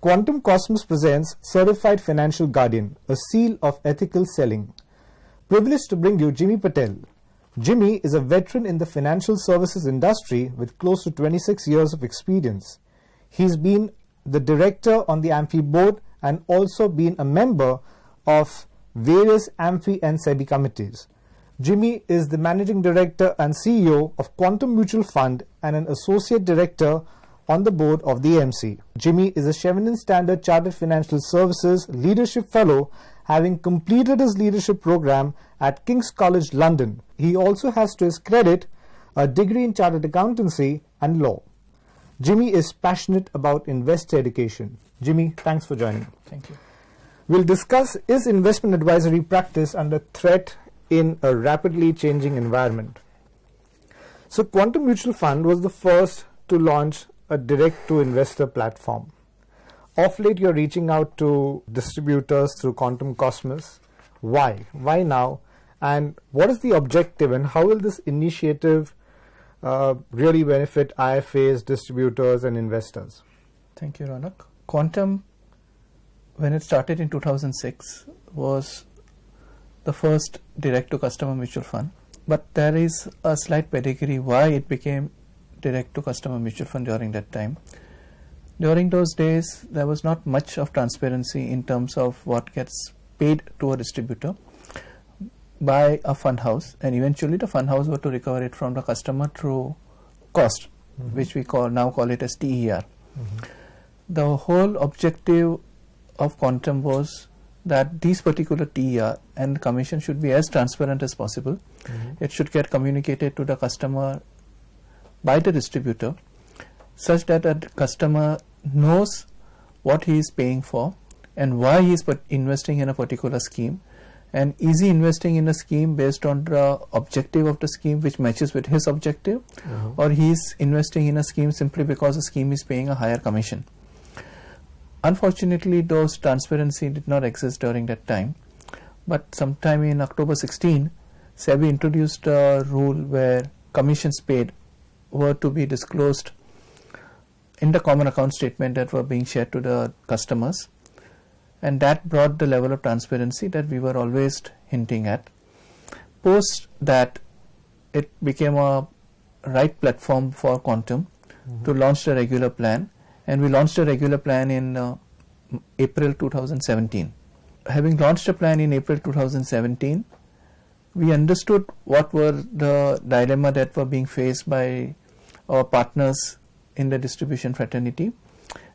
Quantum Cosmos presents Certified Financial Guardian, a seal of ethical selling. Privileged to bring you Jimmy Patel. Jimmy is a veteran in the financial services industry with close to 26 years of experience. He's been the director on the AMFI board and also been a member of various AMFI and SEBI committees. Jimmy is the managing director and CEO of Quantum Mutual Fund and an associate director on the board of the AMC. Jimmy is a Chevening Standard Chartered Financial Services Leadership Fellow, having completed his leadership program at King's College London. He also has to his credit a degree in chartered accountancy and law. Jimmy is passionate about investor education. Jimmy, thanks for joining. Thank you. We'll discuss, is investment advisory practice under threat in a rapidly changing environment? So Quantum Mutual Fund was the first to launch a direct-to-investor platform. Of late, you're reaching out to distributors through Quantum Cosmos. Why? Why now? And what is the objective, and how will this initiative really benefit IFAs, distributors, and investors? Thank you, Rounaq. Quantum, when it started in 2006, was the first direct-to-customer mutual fund. But there is a slight pedigree why it became direct-to-customer mutual fund during that time. During those days, there was not much of transparency in terms of what gets paid to a distributor by a fund house, and eventually the fund house were to recover it from the customer through cost, which we now call it as TER. The whole objective of Quantum was that these particular TER and commission should be as transparent as possible. It should get communicated to the customer by the distributor, such that a customer knows what he is paying for and why he is investing in a particular scheme, and easy investing in a scheme based on the objective of the scheme which matches with his objective, or he is investing in a scheme simply because the scheme is paying a higher commission. Unfortunately, those transparency did not exist during that time, but sometime in October 16, SEBI introduced a rule where commissions paid were to be disclosed in the common account statement that were being shared to the customers, and that brought the level of transparency that we were always hinting at. Post that, it became a right platform for Quantum to launch the regular plan, and we launched a regular plan in April 2017. Having launched a plan in April 2017, we understood what were the dilemma that were being faced by our partners in the distribution fraternity,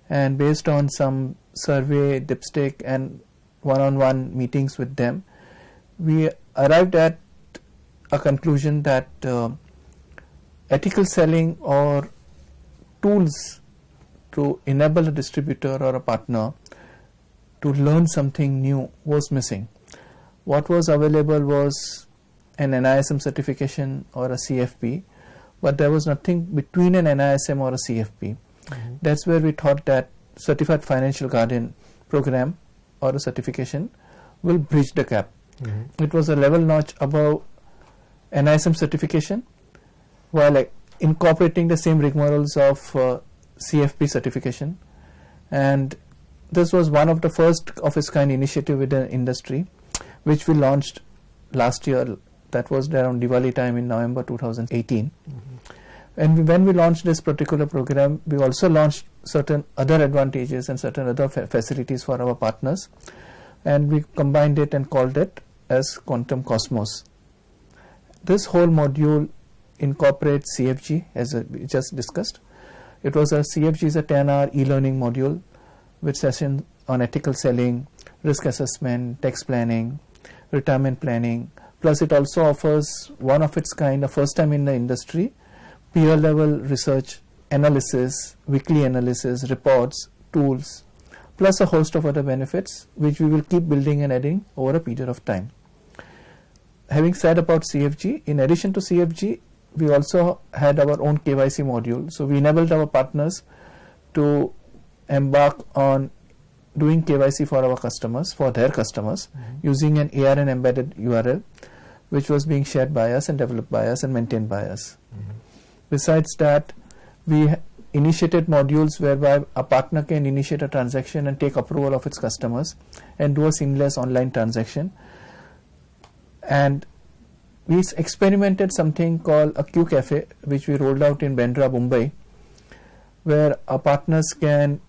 and based on some survey, dipstick, and one-on-one meetings with them, we arrived at a conclusion that ethical selling or tools to enable a distributor or a partner to learn something new was missing. What was available was an NISM certification or a CFP, but there was nothing between an NISM or a CFP. That's where we thought that Certified Financial Guardian program or a certification will bridge the gap. It was a level notch above NISM certification, while incorporating the same rigmaroles of CFP certification, and this was one of the first of its kind initiative within the industry, which we launched last year. That was around Diwali time in November 2018. And when we launched this particular program, we also launched certain other advantages and certain other facilities for our partners, and we combined it and called it as Quantum Cosmos. This whole module incorporates CFG, as we just discussed. It was CFG is a 10-hour e-learning module with sessions on ethical selling, risk assessment, tax planning, retirement planning. Plus, it also offers one of its kind, a first time in the industry, peer level research, analysis, weekly analysis, reports, tools, plus a host of other benefits which we will keep building and adding over a period of time. Having said about CFG, in addition to CFG, we also had our own KYC module. So we enabled our partners to embark on doing KYC for our customers, for their customers, using an ARN embedded URL, which was being shared by us and developed by us and maintained by us. Besides that, we initiated modules whereby a partner can initiate a transaction and take approval of its customers and do a seamless online transaction. And we experimented something called a Q Cafe, which we rolled out in Bandra, Mumbai, where our partners can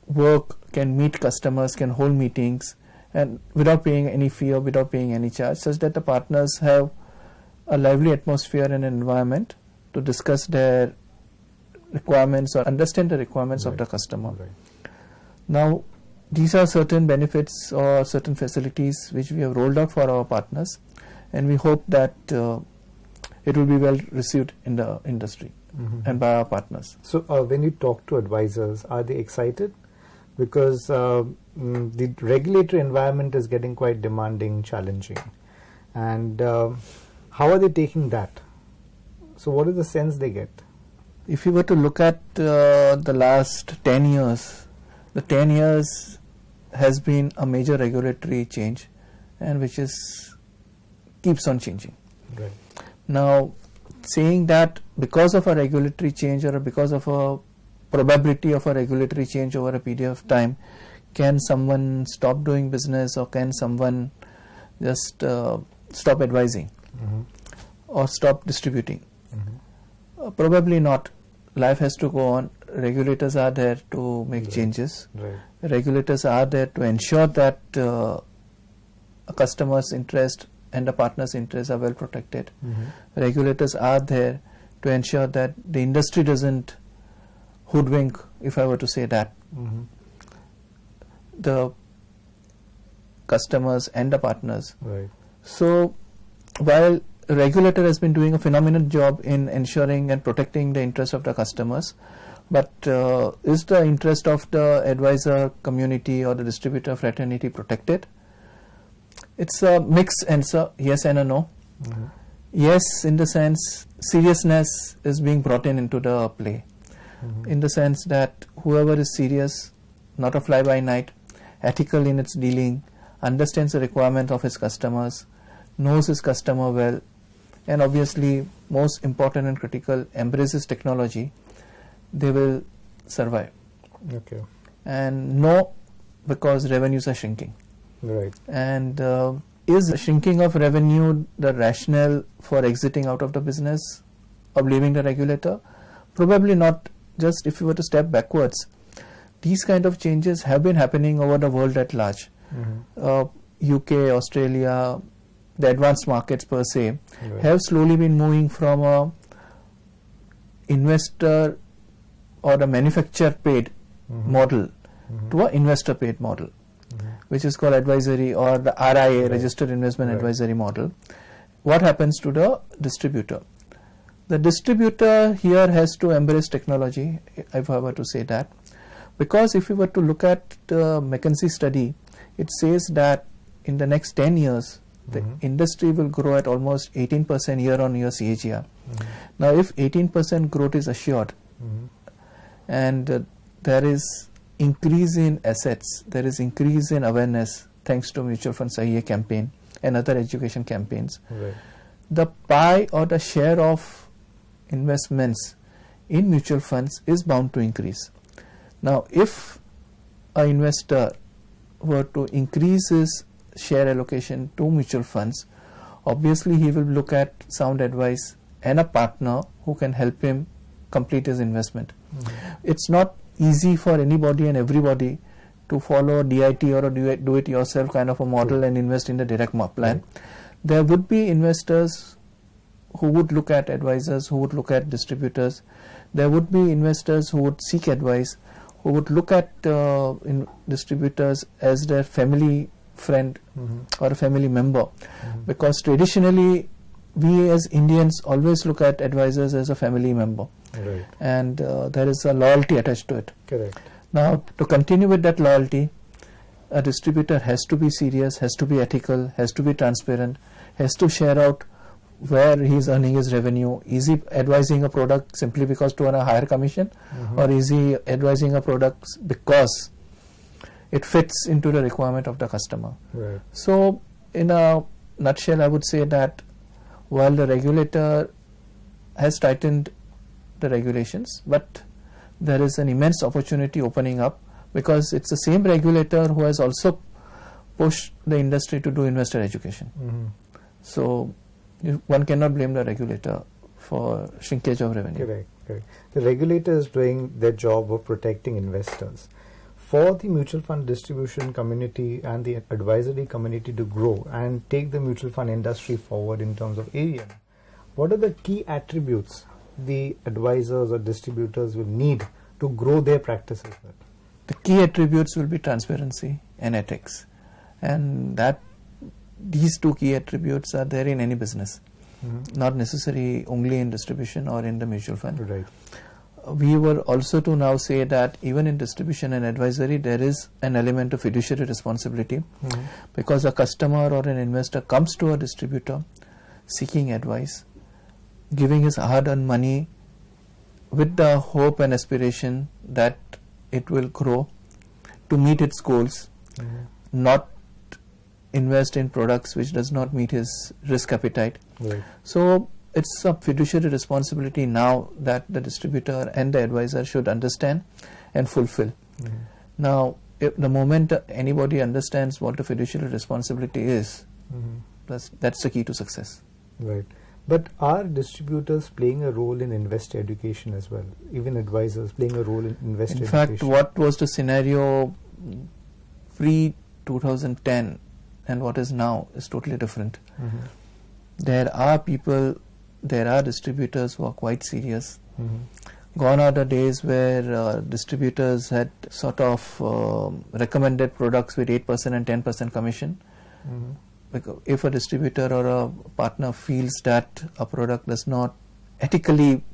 work, can meet customers, can hold meetings, and without paying any fee or without paying any charge, such that the partners have a lively atmosphere and environment to discuss their requirements or understand the requirements of the customer. Now, these are certain benefits or certain facilities which we have rolled out for our partners, and we hope that it will be well received in the industry and by our partners. So when you talk to advisors, are they excited? Because the regulatory environment is getting quite demanding, challenging. And how are they taking that? So what is the sense they get? If you were to look at the last 10 years, the 10 years has been a major regulatory change, and which is keeps on changing. Right. Now, saying that because of a regulatory change or because of a probability of a regulatory change over a period of time, can someone stop doing business, or can someone just stop advising or stop distributing? Probably not. Life has to go on. Regulators are there to make changes. Regulators are there to ensure that a customer's interest and the partner's interests are well protected. Regulators are there to ensure that the industry doesn't hoodwink, if I were to say that, the customers and the partners. So while the regulator has been doing a phenomenal job in ensuring and protecting the interests of the customers, but is the interest of the advisor community or the distributor fraternity protected? It's a mixed answer, yes and a no. Yes, in the sense seriousness is being brought into the play, in the sense that whoever is serious, not a fly-by-night, ethical in its dealing, understands the requirement of his customers, knows his customer well, and obviously most important and critical, embraces technology, they will survive. And no, because revenues are shrinking. And is shrinking of revenue the rationale for exiting out of the business or leaving the regulator? Probably not. Just if you were to step backwards, these kind of changes have been happening over the world at large. UK, Australia, the advanced markets per se, have slowly been moving from a investor or the manufacturer paid model to a investor paid model, which is called advisory or the RIA, registered investment advisory model. What happens to the distributor? The distributor here has to embrace technology, if I were to say that, because if we were to look at the McKinsey study, it says that in the next 10 years, the industry will grow at almost 18% year-on-year CAGR. Now, if 18% growth is assured, and there is increase in assets, there is increase in awareness thanks to Mutual Fund Sahiye campaign and other education campaigns, the pie or the share of investments in mutual funds is bound to increase. Now, if an investor were to increase his share allocation to mutual funds, obviously he will look at sound advice and a partner who can help him complete his investment. It's not easy for anybody and everybody to follow a DIT or a do-it-yourself kind of a model and invest in the direct plan. There would be investors who would look at advisors, who would look at distributors. There would be investors who would seek advice, who would look at distributors as their family friend or a family member, because traditionally we as Indians always look at advisors as a family member, and there is a loyalty attached to it. Now, to continue with that loyalty, a distributor has to be serious, has to be ethical, has to be transparent, has to share out where he is earning his revenue. Is he advising a product simply because to earn a higher commission, or is he advising a product because it fits into the requirement of the customer? So, in a nutshell, I would say that while the regulator has tightened the regulations, but there is an immense opportunity opening up, because it's the same regulator who has also pushed the industry to do investor education. So one cannot blame the regulator for shrinkage of revenue. Correct. The regulator is doing their job of protecting investors. For the mutual fund distribution community and the advisory community to grow and take the mutual fund industry forward in terms of AUM, what are the key attributes the advisors or distributors will need to grow their practices with? The key attributes will be transparency and ethics, and that these two key attributes are there in any business, not necessarily only in distribution or in the mutual fund. Right. We were also to now say that even in distribution and advisory there is an element of fiduciary responsibility, because a customer or an investor comes to a distributor seeking advice, giving his hard-earned money with the hope and aspiration that it will grow to meet its goals, not invest in products which does not meet his risk appetite. Right. So it's a fiduciary responsibility now that the distributor and the advisor should understand and fulfill. Now, if the moment anybody understands what the fiduciary responsibility is, that's the key to success. Right. But are distributors playing a role in investor education as well? Even advisors playing a role in investor education? In fact, what was the scenario pre-2010 and what is now is totally different. There are distributors who are quite serious. Gone are the days where distributors had sort of recommended products with 8% and 10% commission. Because if a distributor or a partner feels that a product does not ethically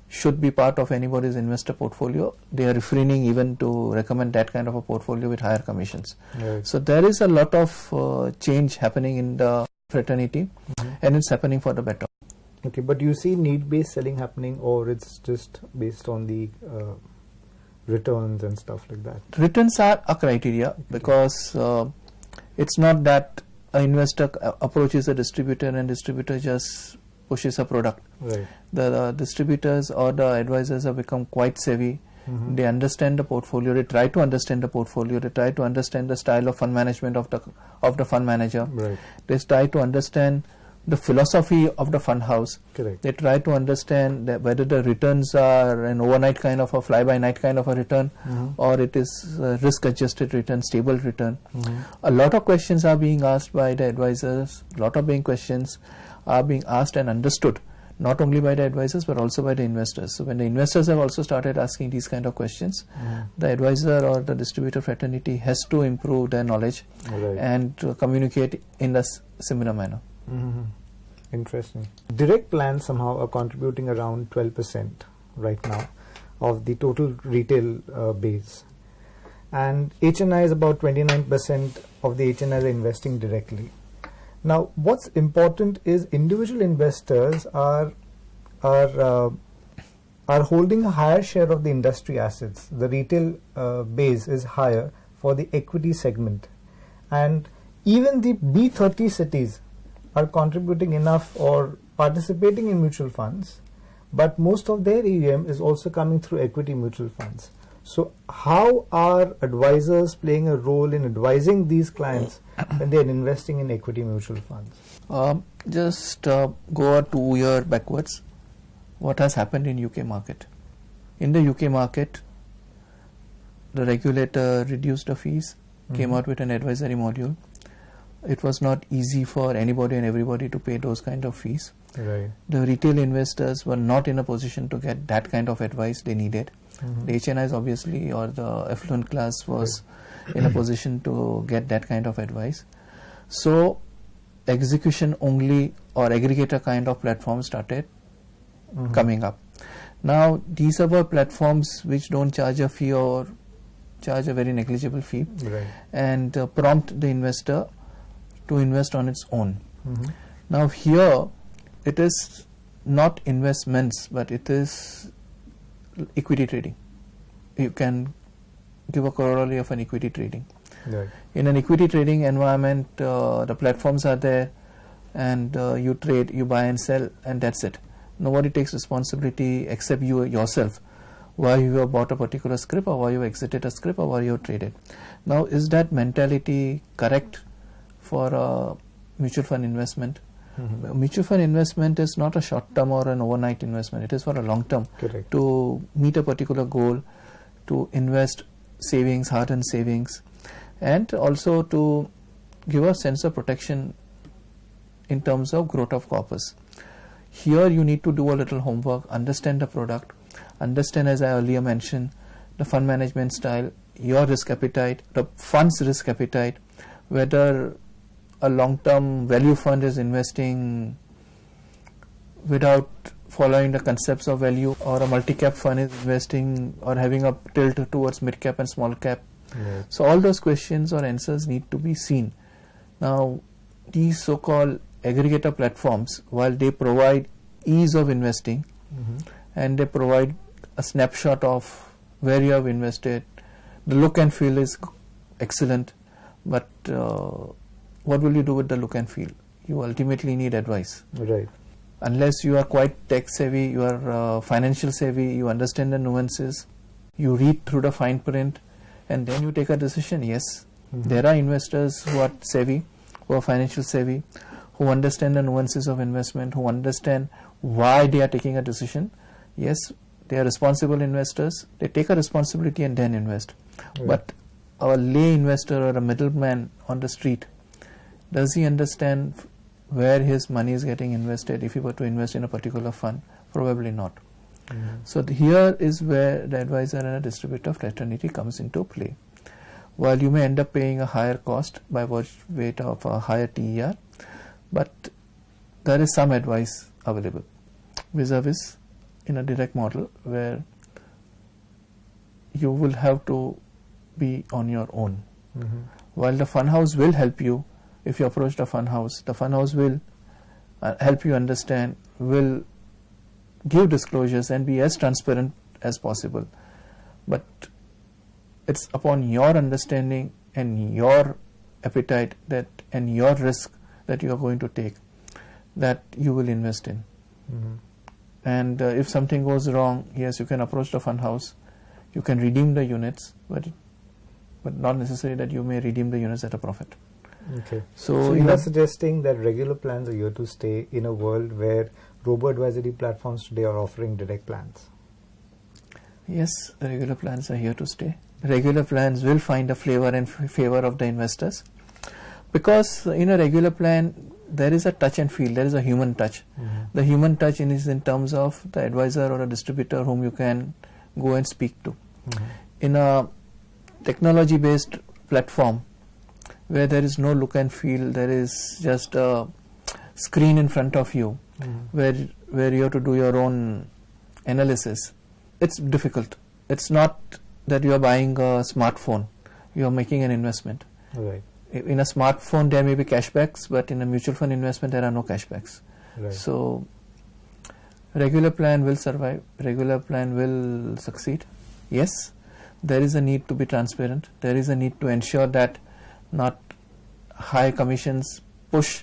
should be part of anybody's investor portfolio, they are refraining even to recommend that kind of a portfolio with higher commissions. Right. So there is a lot of change happening in the fraternity, and it's happening for the better. Okay, but you see need-based selling happening, or it's just based on the returns and stuff like that? Returns are a criteria, because it's not that an investor approaches a distributor and distributor just pushes a product. Right. The distributors or the advisors have become quite savvy. They understand the portfolio, they try to understand the portfolio, they try to understand the style of fund management of the fund manager. Right. They try to understand the philosophy of the fund house. Correct. They try to understand that whether the returns are an overnight kind of a fly-by-night kind of a return, or it is a risk-adjusted return, stable return. A lot of questions are being asked by the advisors. A lot of questions are being asked and understood, not only by the advisors but also by the investors. So when the investors have also started asking these kind of questions, the advisor or the distributor fraternity has to improve their knowledge and communicate in a similar manner. Interesting. Direct plans somehow are contributing around 12% right now of the total retail base, and HNI is about 29% of the HNIs are investing directly. Now, what's important is individual investors are holding a higher share of the industry assets. The retail base is higher for the equity segment, and even the B30 cities are contributing enough or participating in mutual funds, but most of their AUM is also coming through equity mutual funds. So how are advisors playing a role in advising these clients when they are investing in equity mutual funds? Just go a 2 year backwards. What has happened in UK market? In the UK market, the regulator reduced the fees, came out with an advisory module. It was not easy for anybody and everybody to pay those kind of fees. Right. The retail investors were not in a position to get that kind of advice they needed. The HNIs obviously, or the affluent class, was in a position to get that kind of advice. So execution only or aggregator kind of platforms started coming up. Now these are platforms which don't charge a fee or charge a very negligible fee, and prompt the investor to invest on its own. Now here it is not investments, but it is equity trading. You can give a corollary of an equity trading. Right. In an equity trading environment, the platforms are there, and you trade, you buy and sell, and that's it. Nobody takes responsibility except you yourself why you have bought a particular scrip, or why you exited a scrip, or why you have traded. Now, is that mentality correct for a mutual fund investment? Mutual fund investment is not a short term or an overnight investment. It is for a long term. Correct. To meet a particular goal, to invest savings, hard-earned savings, and also to give a sense of protection in terms of growth of corpus. Here you need to do a little homework, understand the product, understand, as I earlier mentioned, the fund management style, your risk appetite, the fund's risk appetite, whether a long-term value fund is investing without following the concepts of value, or a multi-cap fund is investing or having a tilt towards mid-cap and small-cap. Yes. So all those questions or answers need to be seen. Now, these so-called aggregator platforms, while they provide ease of investing and they provide a snapshot of where you have invested, the look and feel is excellent, but what will you do with the look and feel? You ultimately need advice. Right. Unless you are quite tech savvy, you are financial savvy, you understand the nuances, you read through the fine print, and then you take a decision. Yes, there are investors who are savvy, who are financial savvy, who understand the nuances of investment, who understand why they are taking a decision. Yes, they are responsible investors. They take a responsibility and then invest. Right. But a lay investor or a middleman on the street, does he understand where his money is getting invested if he were to invest in a particular fund? Probably not. So here is where the advisor and a distributor fraternity comes into play. While you may end up paying a higher cost by weight of a higher TER, but there is some advice available vis-a-vis in a direct model where you will have to be on your own. While the fund house will help you, if you approach the fund house will help you understand, will give disclosures and be as transparent as possible. But it's upon your understanding and your appetite that and your risk that you are going to take that you will invest in. And if something goes wrong, yes, you can approach the fund house, you can redeem the units, but not necessarily that you may redeem the units at a profit. Okay. So you are suggesting that regular plans are here to stay in a world where robo-advisory platforms today are offering direct plans? Yes, regular plans are here to stay. Regular plans will find a flavor and favor of the investors, because in a regular plan there is a touch and feel, there is a human touch. The human touch is in terms of the advisor or a distributor whom you can go and speak to. In a technology based platform where there is no look and feel, there is just a screen in front of you where you have to do your own analysis, it's difficult. It's not that you are buying a smartphone, you are making an investment. Right. In a smartphone there may be cashbacks, but in a mutual fund investment there are no cashbacks. Right. So regular plan will survive, regular plan will succeed. Yes, there is a need to be transparent, there is a need to ensure that not high commissions push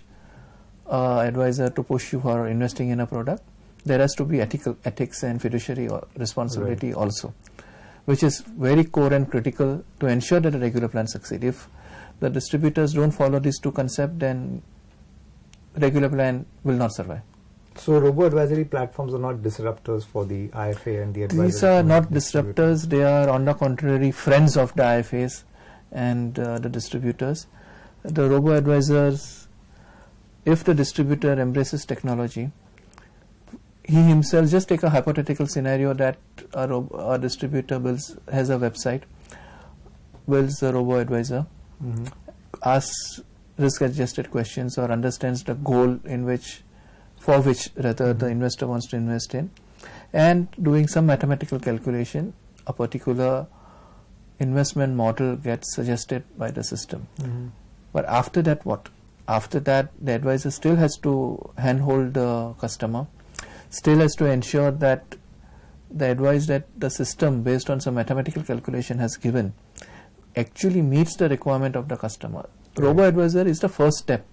advisor to push you for investing in a product. There has to be ethics and fiduciary responsibility also, which is very core and critical to ensure that a regular plan succeed. If the distributors don't follow these two concepts, then regular plan will not survive. So robo-advisory platforms are not disruptors for the IFA and the advisor? These are not disruptors, they are on the contrary friends of the IFAs and the distributors. The robo-advisors, if the distributor embraces technology, he himself, just take a hypothetical scenario that a distributor has a website, builds a robo-advisor, asks risk-adjusted questions or understands the goal for which the investor wants to invest in, and doing some mathematical calculation, a particular investment model gets suggested by the system. But after that, what? After that, the advisor still has to handhold the customer, still has to ensure that the advice that the system, based on some mathematical calculation, has given actually meets the requirement of the customer. Robo-advisor is the first step.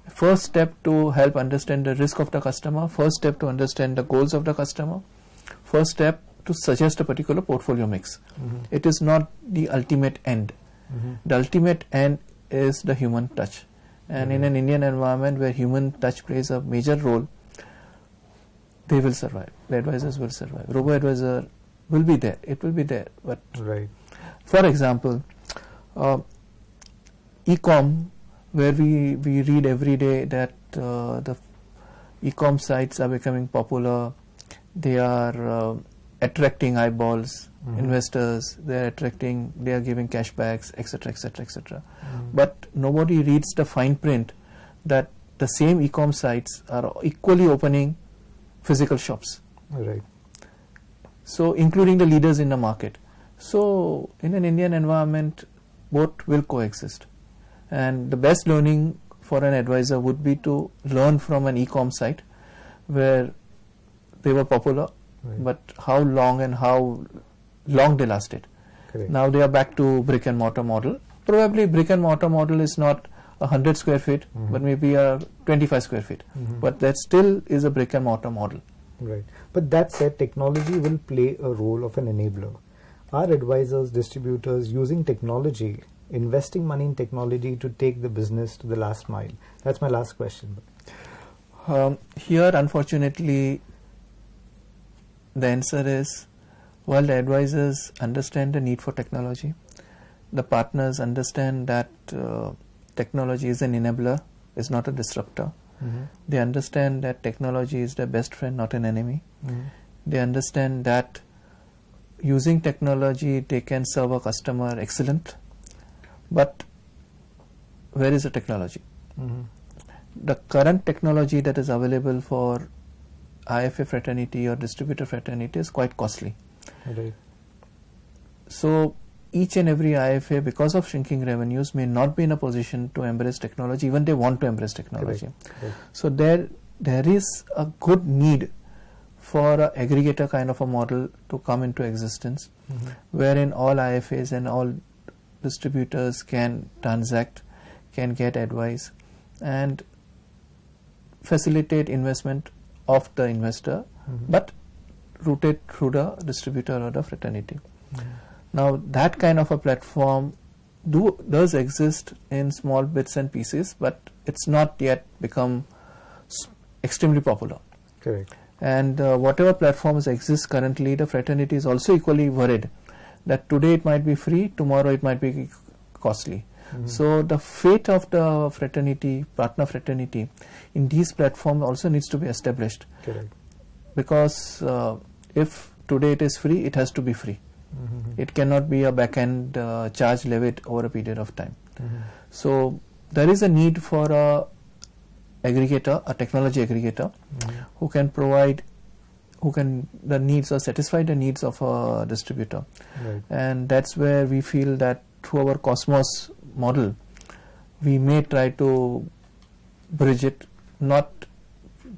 First step to help understand the risk of the customer, first step to understand the goals of the customer, first step to suggest a particular portfolio mix. It is not the ultimate end. The ultimate end is the human touch. And in an Indian environment where human touch plays a major role, they will survive. The advisors will survive. Robo-advisor will be there. It will be there. But for example, e-com, where we read every day that the e-com sites are becoming popular, they are attracting eyeballs, investors, they are giving cashbacks, etc., etc., etc. But nobody reads the fine print that the same e-com sites are equally opening physical shops. So including the leaders in the market. So in an Indian environment, both will coexist. And the best learning for an advisor would be to learn from an e-com site where they were popular, but how long they lasted. Now they are back to brick and mortar model. Probably brick and mortar model is not 100 square feet, but maybe 25 square feet. But that still is a brick and mortar model. But that said, technology will play a role of an enabler. Are advisors, distributors using technology, investing money in technology to take the business to the last mile? That's my last question. Here, unfortunately, the answer is, while the advisors understand the need for technology, the partners understand that technology is an enabler, is not a disruptor. They understand that technology is their best friend, not an enemy. They understand that using technology, they can serve a customer excellent. But where is the technology? The current technology that is available for IFA fraternity or distributor fraternity is quite costly. So each and every IFA, because of shrinking revenues, may not be in a position to embrace technology, even they want to embrace technology. So there is a good need for an aggregator kind of a model to come into existence, wherein all IFAs and all distributors can transact, can get advice, and facilitate investment of the investor, but routed through the distributor or the fraternity. Now that kind of a platform does exist in small bits and pieces, but it's not yet become extremely popular. And whatever platforms exist currently, the fraternity is also equally worried that today it might be free, tomorrow it might be costly. So the fate of the fraternity, partner fraternity, in these platforms also needs to be established. Because if today it is free, it has to be free. It cannot be a back-end charge levied over a period of time. So there is a need for a aggregator, a technology aggregator, who can provide, the needs or satisfy the needs of a distributor. And that's where we feel that through our Cosmos model, we may try to bridge it, not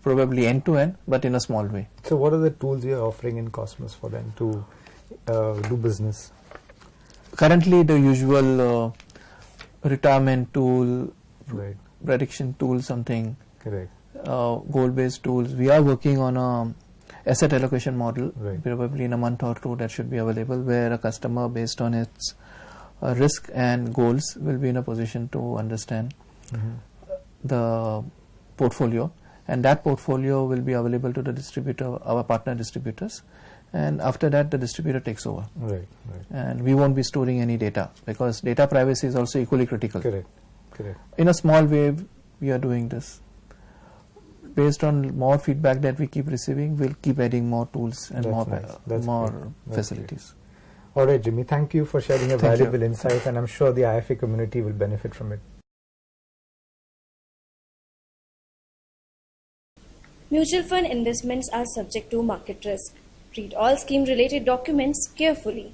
probably end to end, but in a small way. So what are the tools you are offering in Cosmos for them to do business? Currently the usual retirement tool, prediction tool, something, goal-based tools. We are working on a asset allocation model, probably in a month or two that should be available, where a customer, based on its risk and goals, will be in a position to understand the portfolio, and that portfolio will be available to the distributor, our partner distributors, and after that the distributor takes over. And we won't be storing any data, because data privacy is also equally critical. In a small way we are doing this. Based on more feedback that we keep receiving, we'll keep adding more tools and more facilities. All right, Jimmy, thank you for sharing your valuable insights, and I'm sure the IFA community will benefit from it. Mutual fund investments are subject to market risk. Read all scheme-related documents carefully.